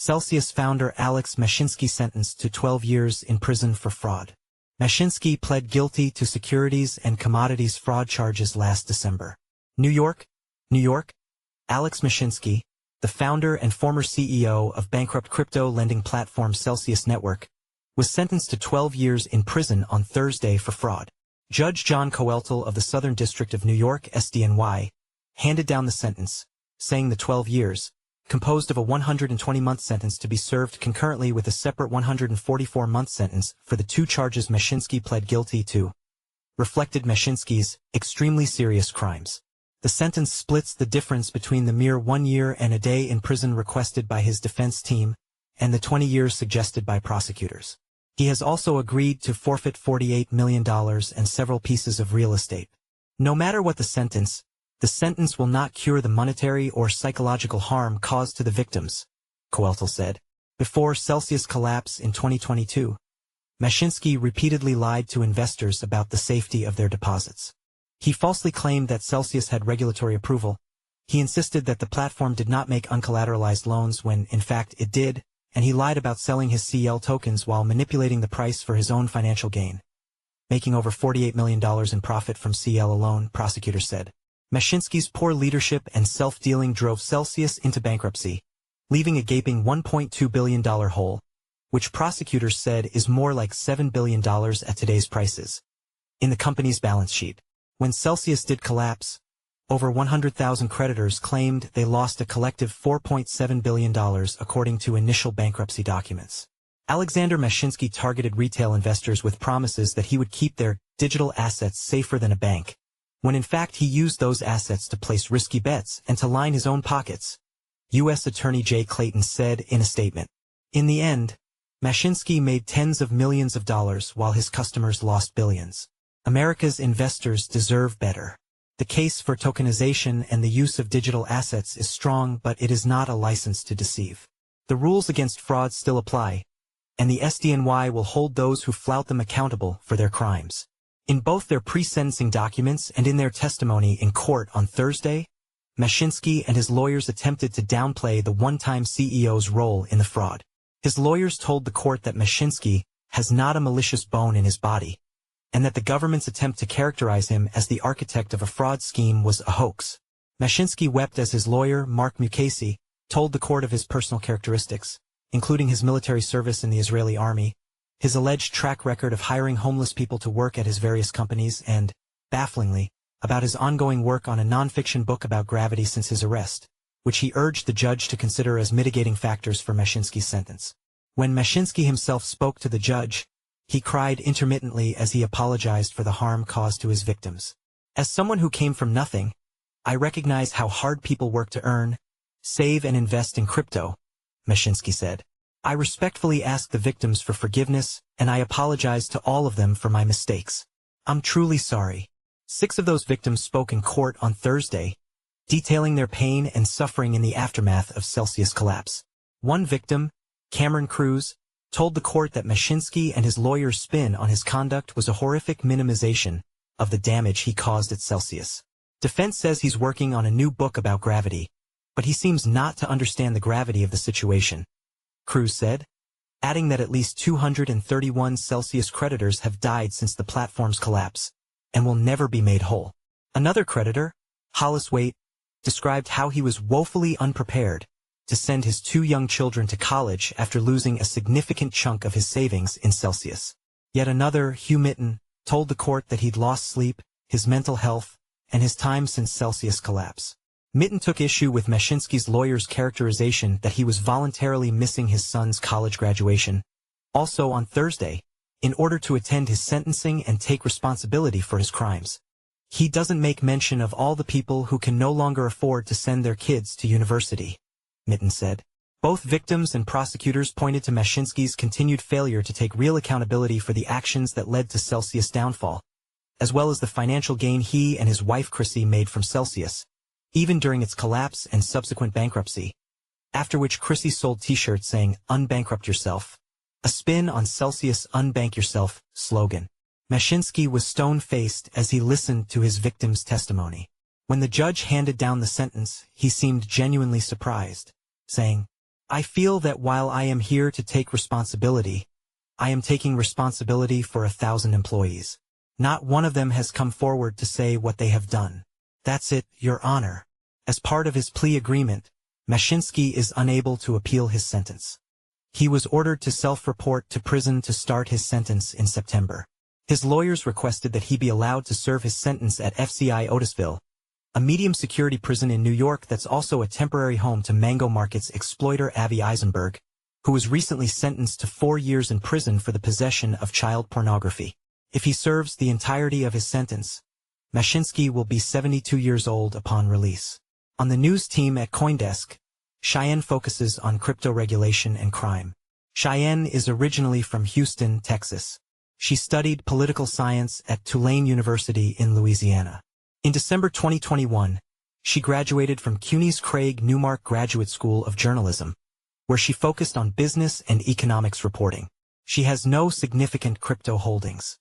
Celsius founder Alex Mashinsky sentenced to 12 years in prison for fraud. Mashinsky pled guilty to securities and commodities fraud charges last December. New York, New York. Alex Mashinsky, the founder and former CEO of bankrupt crypto lending platform Celsius Network, was sentenced to 12 years in prison on Thursday for fraud. Judge John Koeltl of the Southern District of New York, SDNY, handed down the sentence, saying the 12 years, composed of a 120-month sentence to be served concurrently with a separate 144-month sentence for the two charges Mashinsky pled guilty to, reflected Mashinsky's extremely serious crimes. The sentence splits the difference between the mere 1 year and a day in prison requested by his defense team and the 20 years suggested by prosecutors. He has also agreed to forfeit $48 million and several pieces of real estate. No matter what the sentence will not cure the monetary or psychological harm caused to the victims, Koeltl said. Before Celsius' collapse in 2022, Mashinsky repeatedly lied to investors about the safety of their deposits. He falsely claimed that Celsius had regulatory approval. He insisted that the platform did not make uncollateralized loans when, in fact, it did, and he lied about selling his CL tokens while manipulating the price for his own financial gain, making over $48 million in profit from CL alone, prosecutors said. Mashinsky's poor leadership and self-dealing drove Celsius into bankruptcy, leaving a gaping $1.2 billion hole, which prosecutors said is more like $7 billion at today's prices, in the company's balance sheet. When Celsius did collapse, over 100,000 creditors claimed they lost a collective $4.7 billion according to initial bankruptcy documents. Alexander Mashinsky targeted retail investors with promises that he would keep their digital assets safer than a bank, when in fact he used those assets to place risky bets and to line his own pockets, U.S. Attorney Jay Clayton said in a statement. In the end, Mashinsky made tens of millions of dollars while his customers lost billions. America's investors deserve better. The case for tokenization and the use of digital assets is strong, but it is not a license to deceive. The rules against fraud still apply, and the SDNY will hold those who flout them accountable for their crimes. In both their pre-sentencing documents and in their testimony in court on Thursday, Mashinsky and his lawyers attempted to downplay the one-time CEO's role in the fraud. His lawyers told the court that Mashinsky has not a malicious bone in his body, and that the government's attempt to characterize him as the architect of a fraud scheme was a hoax. Mashinsky wept as his lawyer, Mark Mukasey, told the court of his personal characteristics, including his military service in the Israeli army, his alleged track record of hiring homeless people to work at his various companies, and, bafflingly, about his ongoing work on a non-fiction book about gravity since his arrest, which he urged the judge to consider as mitigating factors for Mashinsky's sentence. When Mashinsky himself spoke to the judge, he cried intermittently as he apologized for the harm caused to his victims. As someone who came from nothing, I recognize how hard people work to earn, save and invest in crypto, Mashinsky said. I respectfully ask the victims for forgiveness, and I apologize to all of them for my mistakes. I'm truly sorry. 6 of those victims spoke in court on Thursday, detailing their pain and suffering in the aftermath of Celsius' collapse. One victim, Cameron Cruz, told the court that Mashinsky and his lawyer's spin on his conduct was a horrific minimization of the damage he caused at Celsius. Defense says he's working on a new book about gravity, but he seems not to understand the gravity of the situation, Cruz said, adding that at least 231 Celsius creditors have died since the platform's collapse, and will never be made whole. Another creditor, Hollis Waite, described how he was woefully unprepared to send his 2 young children to college after losing a significant chunk of his savings in Celsius. Yet another, Hugh Mitten, told the court that he'd lost sleep, his mental health, and his time since Celsius' collapse. Mitten took issue with Mashinsky's lawyer's characterization that he was voluntarily missing his son's college graduation, also on Thursday, in order to attend his sentencing and take responsibility for his crimes. He doesn't make mention of all the people who can no longer afford to send their kids to university, Mitten said. Both victims and prosecutors pointed to Mashinsky's continued failure to take real accountability for the actions that led to Celsius' downfall, as well as the financial gain he and his wife Chrissy made from Celsius, even during its collapse and subsequent bankruptcy, after which Chrissy sold t-shirts saying, "Unbankrupt yourself," a spin on Celsius' "Unbank yourself" slogan. Mashinsky was stone-faced as he listened to his victim's testimony. When the judge handed down the sentence, he seemed genuinely surprised, saying, I feel that while I am here to take responsibility, I am taking responsibility for 1,000 employees. Not one of them has come forward to say what they have done. That's it, Your Honor. As part of his plea agreement, Mashinsky is unable to appeal his sentence. He was ordered to self-report to prison to start his sentence in September. His lawyers requested that he be allowed to serve his sentence at FCI Otisville, a medium-security prison in New York that's also a temporary home to Mango Market's exploiter Avi Eisenberg, who was recently sentenced to 4 years in prison for the possession of child pornography. If he serves the entirety of his sentence, Mashinsky will be 72 years old upon release. On the news team at CoinDesk, Cheyenne focuses on crypto regulation and crime. Cheyenne is originally from Houston, Texas. She studied political science at Tulane University in Louisiana. In December 2021, she graduated from CUNY's Craig Newmark Graduate School of Journalism, where she focused on business and economics reporting. She has no significant crypto holdings.